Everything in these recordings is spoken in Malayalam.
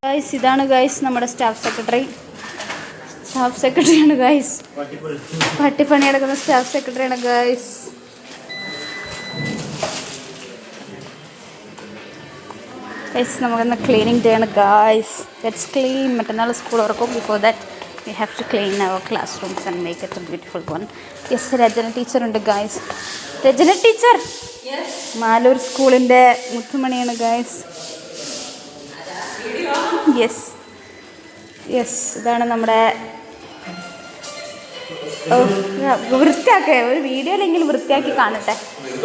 ഗൈസ് ഇതാണ് ഗൈസ് നമ്മുടെ സ്റ്റാഫ് സെക്രട്ടറിയാണ് ഗൈസ്. പട്ടിപ്പണി നടക്കുന്ന സ്റ്റാഫ് സെക്രട്ടറിയാണ് ഗൈസ്. ഗൈസ് നമുക്കിന്ന് ക്ലീനിങ് ഡേ ആണ് ഗൈസ്. Let's clean. മറ്റന്നാൾ സ്കൂൾ തുറക്കും. Before that we have to clean our classrooms and make it a beautiful one. Yes, Rajana teacher ഉണ്ട് ഗൈസ്. രജന ടീച്ചർ മാലൂർ സ്കൂളിൻ്റെ മുത്തുമണിയാണ് ഗൈസ്. യെസ് ഇതാണ് നമ്മുടെ വൃത്തിയാക്കുക. ഒരു വീഡിയോയിലെങ്കിലും വൃത്തിയാക്കി കാണട്ടെ.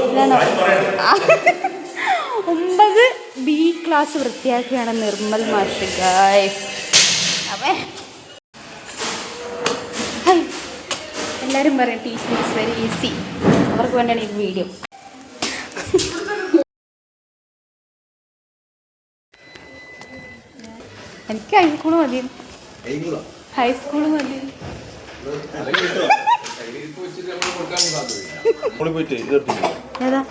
ഇതാണ് 9B ക്ലാസ് വൃത്തിയാക്കിയാണ് നിർമ്മൽ മാഷ് ഗൈസ്. അവേ എല്ലാവരും പറയും ടീച്ചിങ് ഈസ് വെരി ഈസി. അവർക്ക് വേണ്ടിയാണ് ഈ വീഡിയോ. എനിക്ക് ഹൈസ്കൂൾ മതി. ഏതാ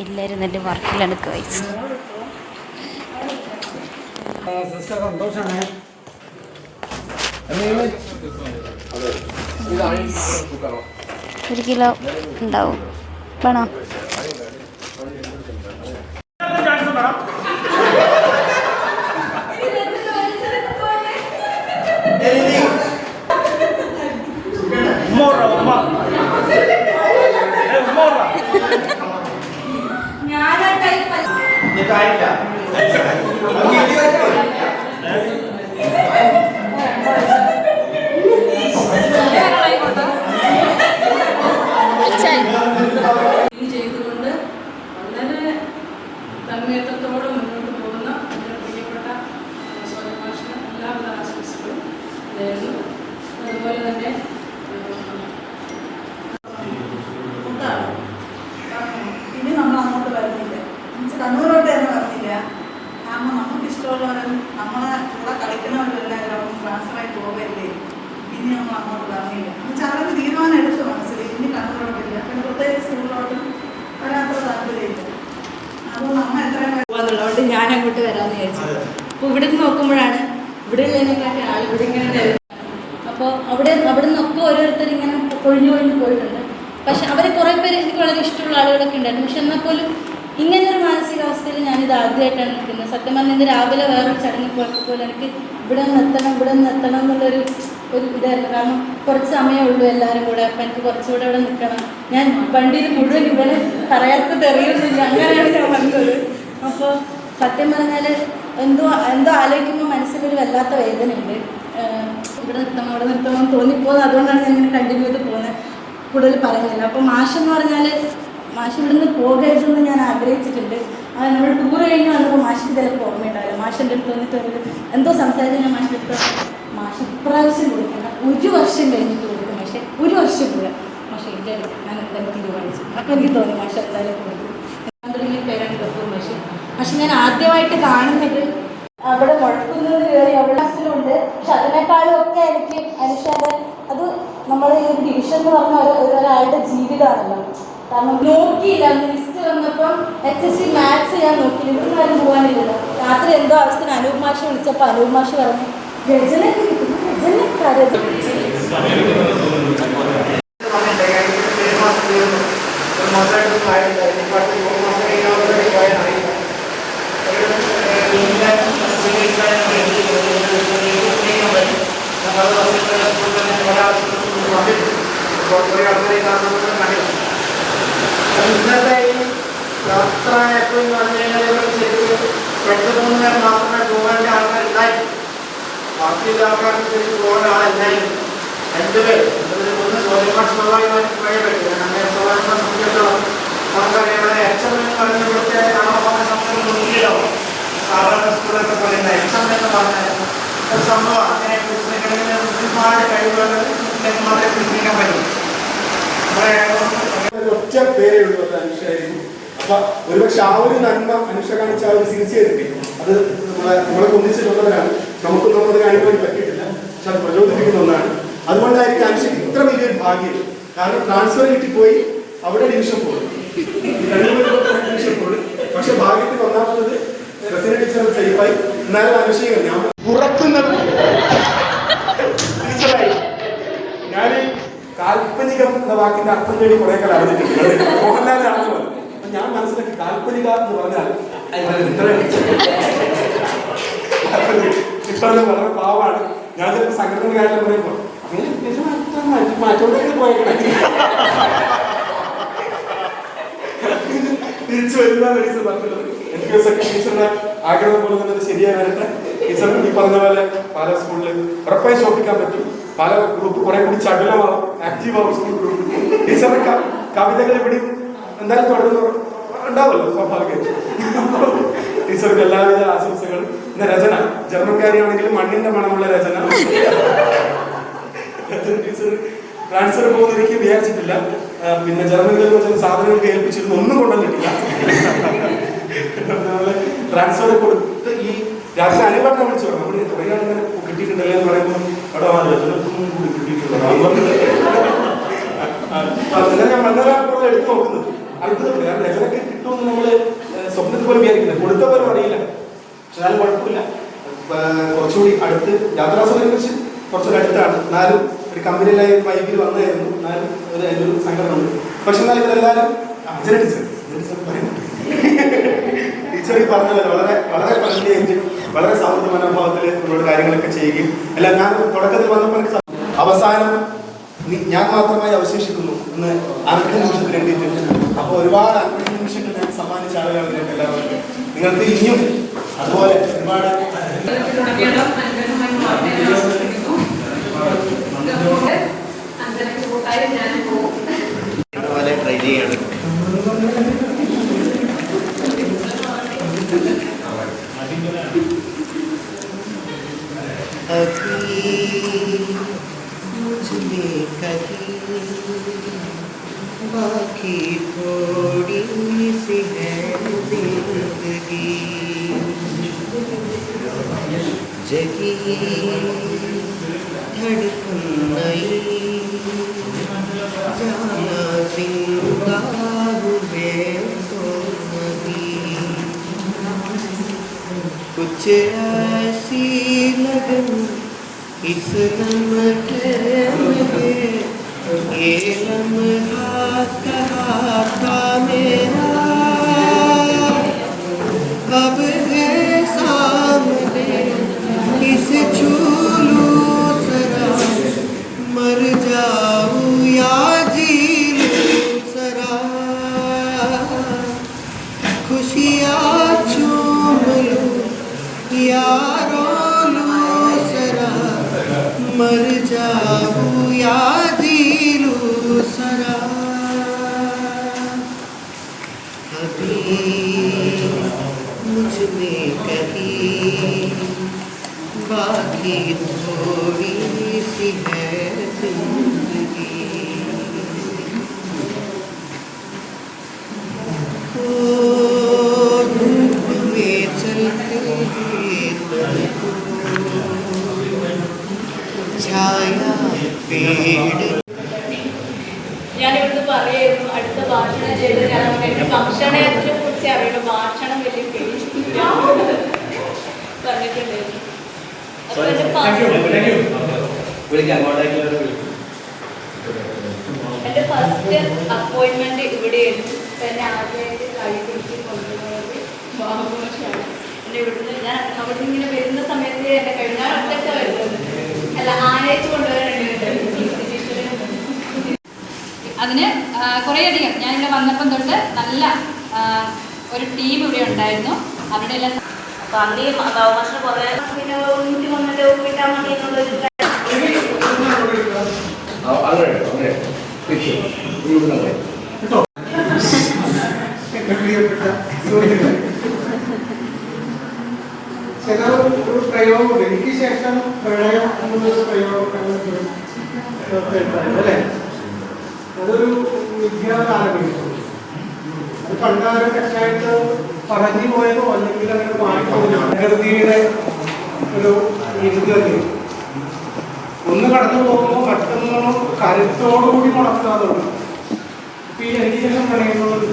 എല്ലാവരും നല്ല വർക്കിലാണ് ഗൈസ്. ഒരു കിലോ ഉണ്ടാവും. വേണോ? ചെയ്തുകൊണ്ട് വളരെ തന്മയത്വത്തോടെ മുന്നോട്ട് പോകുന്ന എൻ്റെ പ്രിയപ്പെട്ട സ്വരഭാഷന് എല്ലാവിധ ആശംസകളും നേരുന്നു. അതുപോലെ തന്നെ ഇനി നമ്മൾ അങ്ങോട്ട് വരുന്നില്ല, കണ്ണൂരോട്ട് തന്നെ വരുന്നില്ല. കാരണം നമുക്ക് ഇഷ്ടമുള്ളവരും നമ്മളെ കൂടെ കളിക്കുന്നവരെല്ലാം ട്രാൻസ്ഫറായി പോകരുതേ. ഇനി നമ്മൾ അങ്ങോട്ട് വരുന്നില്ല. അവർക്ക് തീരുമാനം എടുത്തു മനസ്സിൽ ഇനി കണ്ണൂരോട്ടില്ല. പിന്നെ പ്രത്യേകിച്ച് സ്കൂളിലോട്ടും വരാത്ത താല്പര്യമില്ല. അപ്പോൾ നമ്മൾ എത്രയും പോകാന്നുള്ളതുകൊണ്ട് ഞാൻ അങ്ങോട്ട് വരാമെന്ന് വിചാരിച്ചു. അപ്പോൾ ഇവിടെ നിന്ന് നോക്കുമ്പോഴാണ് ഇവിടെ ഉള്ളതിനെക്കാട്ടി ആൾ ഇവിടെ ഇങ്ങനെ. അപ്പോൾ അവിടെ നിന്നൊക്കെ ഓരോരുത്തർ ഇങ്ങനെ കൊഴിഞ്ഞു പോയിട്ടുണ്ട്. പക്ഷെ അവർ കുറേ പേര് എനിക്ക് വളരെ ഇഷ്ടമുള്ള ആളുകളൊക്കെ ഉണ്ടായിരുന്നു. പക്ഷെ എന്നാൽ പോലും ഇങ്ങനൊരു മാനസികാവസ്ഥയിൽ ഞാനിത് ആദ്യമായിട്ടാണ് നിൽക്കുന്നത്. സത്യം പറഞ്ഞാൽ ഇന്ന് രാവിലെ വേറൊരു ചടങ്ങിൽ പോയപ്പോൾ പോലും എനിക്ക് ഇവിടെ നിന്ന് എത്തണം എന്നുള്ളൊരു ഇതായിരുന്നു. കാരണം കുറച്ച് സമയമേ ഉള്ളൂ എല്ലാവരും കൂടെ. അപ്പം എനിക്ക് കുറച്ചുകൂടെ ഇവിടെ നിൽക്കണം. ഞാൻ വണ്ടിയിൽ മുഴുവൻ ഇവിടെ പറയാത്ത തെറിയൊന്നുമില്ല. അങ്ങനെയാണ് ഞാൻ വന്നത്. അപ്പോൾ സത്യം പറഞ്ഞാൽ എന്തോ ആലോചിക്കുമ്പോൾ മനസ്സിലൊരു വല്ലാത്ത വേദനയുണ്ട്. ഇവിടെ നിർത്തണം എന്ന് തോന്നിപ്പോകുന്നത്. അതുകൊണ്ടാണ് ഞാൻ ഇങ്ങനെ കണ്ടിന്യൂ ചെയ്ത് പോകുന്നത്. കൂടുതൽ പറയുന്നില്ല. അപ്പോൾ മാഷെന്ന് പറഞ്ഞാൽ മാഷ് ഇവിടുന്ന് പോകരുതെന്ന് ഞാൻ ആഗ്രഹിച്ചിട്ടുണ്ട്. നമ്മൾ ടൂർ കഴിഞ്ഞ് വന്നപ്പോൾ മാഷിക്ക് ചിലപ്പോൾ ഓർമ്മയുണ്ടാവില്ല. മാഷിൻ്റെ അടുത്ത് വന്നിട്ട് എന്തോ സംസാരിച്ച് ഞാൻ മാഷിൻ്റെ അടുത്ത് മാഷ് ഇപ്രാവശ്യം കൊടുക്കണം, 1 വർഷം കഴിഞ്ഞിട്ട് കൊടുക്കും. പക്ഷേ 1 വർഷം കൂടെ മാഷ് എൻ്റെ അടുത്ത് ഞാൻ എന്തായാലും തീരുമാനിച്ചു. അപ്പോൾ എനിക്ക് തോന്നി മാഷ് എന്തായാലും കൊടുക്കും. എൻ്റെ പേരാണ് ഗഫൂർ മാഷ്. പക്ഷെ ഞാൻ ആദ്യമായിട്ട് കാണുന്നത് അവിടെ മുഴക്കുന്നത് കയറി അവിടെ ക്ലാസ്സിലുണ്ട്. പക്ഷെ അതിനേക്കാളും ഒക്കെ എനിക്ക് അനുഷാദ് അത് നമ്മൾ ഈ ഒരു ഡിവിഷൻ എന്ന് പറഞ്ഞ ഒരാളുടെ ജീവിതമാണല്ലോ. കാരണം നോക്കിയില്ല, ലിസ്റ്റ് വന്നപ്പം HSC മാത്സ് ഞാൻ നോക്കിയില്ല. ഇവിടുന്ന് ആരും പോകാനില്ലല്ലോ. രാത്രി എന്തോ ആവശ്യത്തിന് അനൂപ് മാഷ് വിളിച്ചപ്പോൾ അനൂപ് മാഷ് പറഞ്ഞു രചനയ്ക്ക് കിട്ടുന്നു, രചനക്കാരെ ഇന്നത്തെ ഈ യാത്ര എപ്പോഴെന്ന് പറഞ്ഞു കഴിഞ്ഞാൽ ശരിക്കും 2-3 പേർ മാത്രമേ പോകേണ്ട ആൾക്കാരുണ്ടായിരുന്നു. ബാക്കിയുള്ള ആൾക്കാർക്ക് ശരിക്കും പോകേണ്ട ആളല്ലായിരുന്നു. 2 പേര്. ഒന്ന് സോലിമാഷ് സ്വാഭാവികമായിട്ട് പഴയപ്പെട്ടു. അങ്ങനെ സ്വാഭാവികമായി സംബന്ധിച്ചിടത്തോളം നമുക്കറിയാം HM എന്ന് പറഞ്ഞ ഇവിടുത്തെ നാമഭാവന സംസ്കൃതം നോക്കിയിട്ടാവും. സാധാരണ സ്കൂളൊക്കെ പറയുന്ന HM എന്ന് പറഞ്ഞ ഒരു സംഭവമാണ്. അങ്ങനെ പുസ്തകങ്ങളിൽ ഒരുപാട് കഴിവുകൾ മാത്രമേ പിടിപ്പിക്കാൻ പറ്റും. ഒറ്റ പേരേ ഉള്ളൂ അത് അനുഷയായിരുന്നു. അപ്പൊ ഒരുപക്ഷെ ആ ഒരു നന്മ അനുഷ കാണിച്ച ആ ഒരു സിൻസിയറിറ്റി അത് നമ്മളെ ഒന്നിച്ചിട്ടുള്ളവരാണ്. നമുക്കൊന്നും അത് കാണിക്കാൻ പറ്റിയിട്ടില്ല. പക്ഷെ അത് പ്രചോദിപ്പിക്കും. ഓർമ്മിക്കുന്ന ഒന്നാണ്. അതുകൊണ്ടായിരിക്കും അനുഷയ്ക്ക് ഇത്ര വലിയൊരു ഭാഗ്യം. കാരണം ട്രാൻസ്ഫർ കിട്ടിപ്പോയി, അവിടെ ഡിവിഷൻ പോകും, ഡിവിഷൻ പോകും. പക്ഷെ ഭാഗ്യത്തിന് ഒന്നാമത് റസീന ടീച്ചർ സേഫായി. എന്നാലും അനുഷയും ഞാൻ പുറത്തുന്നത് ടീച്ചറായി. ഞാൻ കാൽപ്പനികം എന്ന വാക്കിന്റെ അർത്ഥം തേടി കുറെ കാലം അറിഞ്ഞിട്ടുണ്ട്. മോഹൻലാലിന്റെ അർത്ഥം വന്നു. അപ്പൊ ഞാൻ മനസ്സിലാക്കി കാൽപ്പനിക എന്ന് പറഞ്ഞാൽ ഇത്ര വളരെ പാവാണ്. ഞാൻ ചിലപ്പോൾ സംഘടന കാര്യം പറയുമ്പോൾ മാറ്റോണ്ടൊക്കെ പോയേക്കണേ തിരിച്ചു വരുന്ന ടീച്ചർ പറഞ്ഞത്. എനിക്ക് ടീച്ചറുടെ ആഗ്രഹം പോലെ തന്നെ ശരിയായി വരട്ടെ. ടീച്ചർ ഈ പറഞ്ഞ പോലെ പല സ്കൂളിൽ ഉറപ്പായി ഷോപ്പിക്കാൻ പറ്റും. പല ഗ്രൂപ്പ് കുറെ കൂടി ചടുലമാവും, ആക്റ്റീവ് ആവും സ്കൂൾ ഗ്രൂപ്പ്. ടീച്ചറുടെ കവിതകൾ ഇവിടെ എന്തായാലും തുടർന്ന് ഉണ്ടാവുമല്ലോ സ്വാഭാവികമായിട്ട്. ടീച്ചർക്ക് എല്ലാവിധ ആശംസകളും. പിന്നെ രചന ജർമ്മൻകാരിയാണെങ്കിലും മണ്ണിന്റെ മണമുള്ള രചന. ടീച്ചർ ട്രാൻസ്ഫർ പോകുന്ന എനിക്ക് വിചാരിച്ചിട്ടില്ല. പിന്നെ ജർമ്മനികളിൽ വെച്ച സാധനങ്ങൾ ഏൽപ്പിച്ചിരുന്നു, ഒന്നും കൊണ്ടുവന്നിട്ടില്ല. ട്രാൻസ്ഫർ കൊടുത്ത് ഈ രാത്രി അനുഭവം വിളിച്ചു പറഞ്ഞു. നമ്മൾ കുറേ ആളിങ്ങനെ കിട്ടിയിട്ടുണ്ടല്ലേ എന്ന് പറയുമ്പോൾ അവിടെ കൂടി കിട്ടിയിട്ടുണ്ടോ ഞാൻ മണ്ണൊരാൾക്കുള്ള എടുത്ത് നോക്കുന്നത്. അത്ഭുതമില്ല. കാരണം രചനക്ക് കിട്ടുമെന്ന് നമ്മൾ സ്വപ്നത്തിൽ പോലും വിചാരിക്കുന്നത്. കൊടുത്ത പോലും അറിയില്ല. പക്ഷെ എന്നാലും കുഴപ്പമില്ല. കുറച്ചുകൂടി അടുത്ത് യാത്രാസൗകര്യം വെച്ച് കുറച്ചൊരു അടുത്താണ്. എന്നാലും ഒരു കമ്പനിയിലായി വൈകിൽ വന്നായിരുന്നു. എന്നാലും അതിൻ്റെ ഒരു സങ്കടം ഉണ്ട്. പക്ഷെ എന്നാലും ഇവരെല്ലാവരും ടീച്ചർ ഈ പറഞ്ഞത് വളരെ വളരെ ഫ്രണ്ട്ലി ആയിട്ട് വളരെ സൗഹൃദ മനോഭാവത്തിൽ നമ്മളോട് കാര്യങ്ങളൊക്കെ ചെയ്യുകയും എല്ലാം. ഞാൻ തുടക്കത്തിൽ വന്നപ്പോൾ എനിക്ക് അവസാനം ഞാൻ മാത്രമായി അവശേഷിക്കുന്നു എന്ന് അർഘ നിമിഷത്തിൽ എഴുതിയിട്ടുണ്ട്. അപ്പോൾ ഒരുപാട് അർഘ നിമിഷങ്ങൾ ഞാൻ സമ്മാനിച്ച ആളുകളാണ് നിങ്ങൾക്ക് എല്ലാവർക്കും. നിങ്ങൾക്ക് ഇനിയും അതുപോലെ ഒരുപാട് ട്രൈ ചെയ്യാണ്. बाकी थोड़ी सी है जिंदगी जगी धड़कन नई जाना जिंदा हुए तो नहीं कुछ ऐसी लगन इस लम्हे में ये लम्हा कहा था मेरा अब है सामने इस झूलू सरा मर जाऊं या जी लूं सरा खुशियाँ चूम लूं या रो लूं सरा मर जाऊं या सरा अभी मुझ में कहीं बाकी थोड़ी सी है जिंदगी धूप में चलते छाया पेड़ ഞാനിവിടുന്ന് പറയായിരുന്നു അടുത്ത ഭാഷണം ചെയ്ത് ഞാൻ എൻ്റെ ഭക്ഷണത്തെ കുറിച്ച് അറിയണം. ഭാഷണം വലിയ പറഞ്ഞിട്ടുണ്ടായിരുന്നു. എൻ്റെ ഫസ്റ്റ് അപ്പോയിൻമെന്റ് ഇവിടെയായിരുന്നു. എന്നെ ആദ്യമായിട്ട് കഴിപ്പിച്ച് കൊണ്ടുപോയത് ബാബുഷാണ്. എന്നെ ഇവിടുന്ന് ഞാൻ അവിടെ ഇങ്ങനെ വരുന്ന സമയത്ത് എന്നെ കഴിഞ്ഞാൽ ഒറ്റയ്ക്ക് വരുന്നത് അല്ല ആനയിച്ച് കൊണ്ടുവരാനുണ്ട്. അതിന് കുറേയധികം ഞാനിവിടെ വന്നപ്പം തൊട്ട് നല്ല ഒരു ടീം ഇവിടെ ഉണ്ടായിരുന്നു. അവിടെ എല്ലാം അപ്പം അന്ന് ബാബുമാഷിന് കുറേ പിന്നെ ഒന്നിച്ച് വന്നിട്ട് ഒപ്പിട്ടാൽ മതി എന്നുള്ളൊരു ചില ഒരു പ്രയോഗമുണ്ട്. എനിക്ക് ശേഷം പ്രളയം എന്നൊരു പ്രയോഗം അല്ലേ? അതൊരു വിദ്യാകാലഘട്ടം. അത് പണ്ടാരും തെറ്റായിട്ട് പറഞ്ഞു പോയതോ അല്ലെങ്കിൽ അങ്ങനെ മാറ്റി പ്രകൃതിയുടെ ഒരു രീതി. ഒന്ന് കടന്നു പോകുമ്പോൾ പെട്ടെന്ന് കരുത്തോടുകൂടി നടക്കാറുണ്ട്. ഇപ്പൊ ഈ എനിക്ക് ശേഷം പ്രണയങ്ങളുണ്ട്.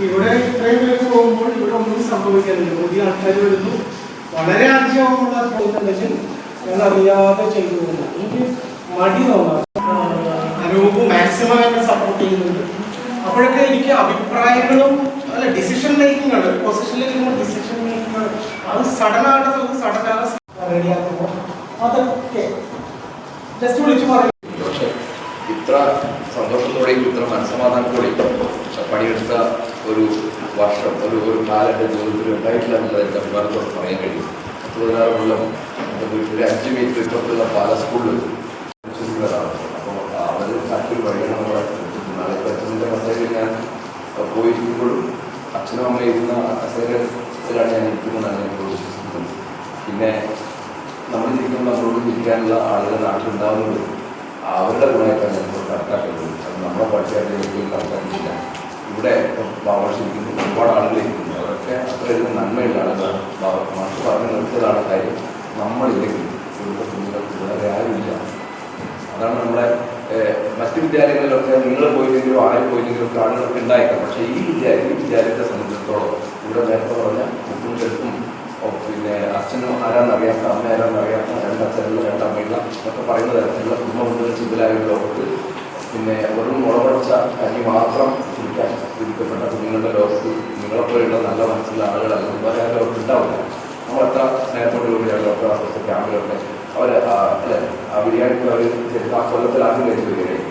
ഇവിടെ ഇത്രയും പേർക്ക് പോകുമ്പോൾ ഇവിടെ ഒന്നും സംഭവിക്കുന്നില്ല. പുതിയ ആൾക്കാർ വരുന്നു, വളരെ അതിശയമുള്ള പോകുന്നുണ്ടെങ്കിൽ ഞാൻ അറിയാതെ ചെയ്തു പോകുന്നു. എനിക്ക് മടി തോന്നാം. അനൂപ് മാക്സിമം എന്നെ സപ്പോർട്ട് ചെയ്യുന്നുണ്ട്. അപ്പോഴൊക്കെ എനിക്ക് അഭിപ്രായങ്ങളും അല്ല ഡിസിഷൻ മേക്കിംഗ് ആണ്. പൊസിഷനിലേക്ക് ഡിസിഷൻ മേക്കിംഗ് ആണ്. അത് സഡനായിട്ട് സഡനാണ് റെഡിയാക്കുമ്പോൾ അതൊക്കെ ജസ്റ്റ് വിളിച്ച് പറയും. പക്ഷെ ഇത്ര സന്തോഷത്തോടെയും ഇത്ര മനസ്സമാധാനത്തോടെയും പണിയെടുത്ത ഒരു വർഷം ഒരു കാലത്തെ ജീവിതത്തിൽ ഉണ്ടായിട്ടില്ല എന്നുള്ളത് എനിക്ക് അഭിമാനത്തോടെ പറയാൻ കഴിയും. 16 കൊല്ലം ഒരു 5 മീറ്റർ ഇപ്പുറത്തുള്ള പാല സ്കൂളിൽ വിശ്വസിക്കുന്നതാണ്. അപ്പോൾ അവർ മറ്റൊരു വഴിയാണ് നമ്മളെ നാളെ അച്ഛൻ്റെ കസേരയിൽ ഞാൻ പോയിരിക്കുമ്പോഴും അച്ഛനും അമ്മ ഇരുന്ന കസേരയിലാണ് ഞാൻ ഇരിക്കുന്നതാണ് ഞാൻ ഇപ്പോൾ വിശ്വസിക്കുന്നത്. പിന്നെ നമ്മളിരിക്കുമ്പോൾ നമ്മളോട് ഇരിക്കാനുള്ള ആളുകൾ നാട്ടിലുണ്ടാകുന്നത് അവരുടെ ഗുണമായിട്ടാണ് ഞങ്ങൾ കണക്കാക്കുന്നത്. അത് നമ്മളെ പഠിച്ചാൽ ഒരിക്കലും കണക്കാക്കിയില്ല. ഇവിടെ ശരിക്കും ഒരുപാട് ആളുകൾ ഇരിക്കുന്നു. അവരൊക്കെ അത്രയധികം നന്മയുള്ള ആളുകളാണ്. മാഷ് പറഞ്ഞു നിർത്തിയതാണ് കാര്യം. നമ്മളില്ലെങ്കിൽ ഇവിടുത്തെ കുഞ്ഞുങ്ങൾക്ക് വേറെ ആരുമില്ല. അതാണ് നമ്മുടെ മറ്റു വിദ്യാലയങ്ങളിലൊക്കെ നിങ്ങൾ പോയില്ലെങ്കിലും ആരും പോയില്ലെങ്കിലും ഒക്കെ ആളുകളൊക്കെ ഉണ്ടായേക്കാം. പക്ഷേ ഈ വിദ്യാലയത്തെ സംബന്ധിച്ചിടത്തോളം ഇവിടെ നേരത്തെ പറഞ്ഞ കുട്ടും ചെറുപ്പും പിന്നെ അച്ഛനും ആരാന്നറിയാത്ത അമ്മ ആരാന്നറിയാത്ത 2 അച്ഛനുള്ള 2 അമ്മയുള്ള എന്നൊക്കെ പറയുന്ന തരത്തിലുള്ള കുടുംബബന്ധങ്ങൾ ചിന്തലായ ലോകത്ത് പിന്നെ വെറും മുളപടച്ച അരി മാത്രം ചിരിക്കാൻ വിധിക്കപ്പെട്ട കുഞ്ഞുങ്ങളുടെ ലോകത്ത് നിങ്ങളെപ്പോലെയുള്ള നല്ല മനസ്സിലുള്ള ആളുകൾ അല്ലെങ്കിൽ വേറെ ലോകത്ത് ഉണ്ടാവില്ല. നമ്മൾ എത്ര സ്നേഹത്തോടുകൂടിയാണ് ഡോക്ടർ ക്യാമ്പിലൊക്കെ അവർ അല്ലെ ആ ബിരിയാണിക്ക് അവർ ആ കൊല്ലത്തിൽ ആദ്യം കഴിച്ചു വരികയായി.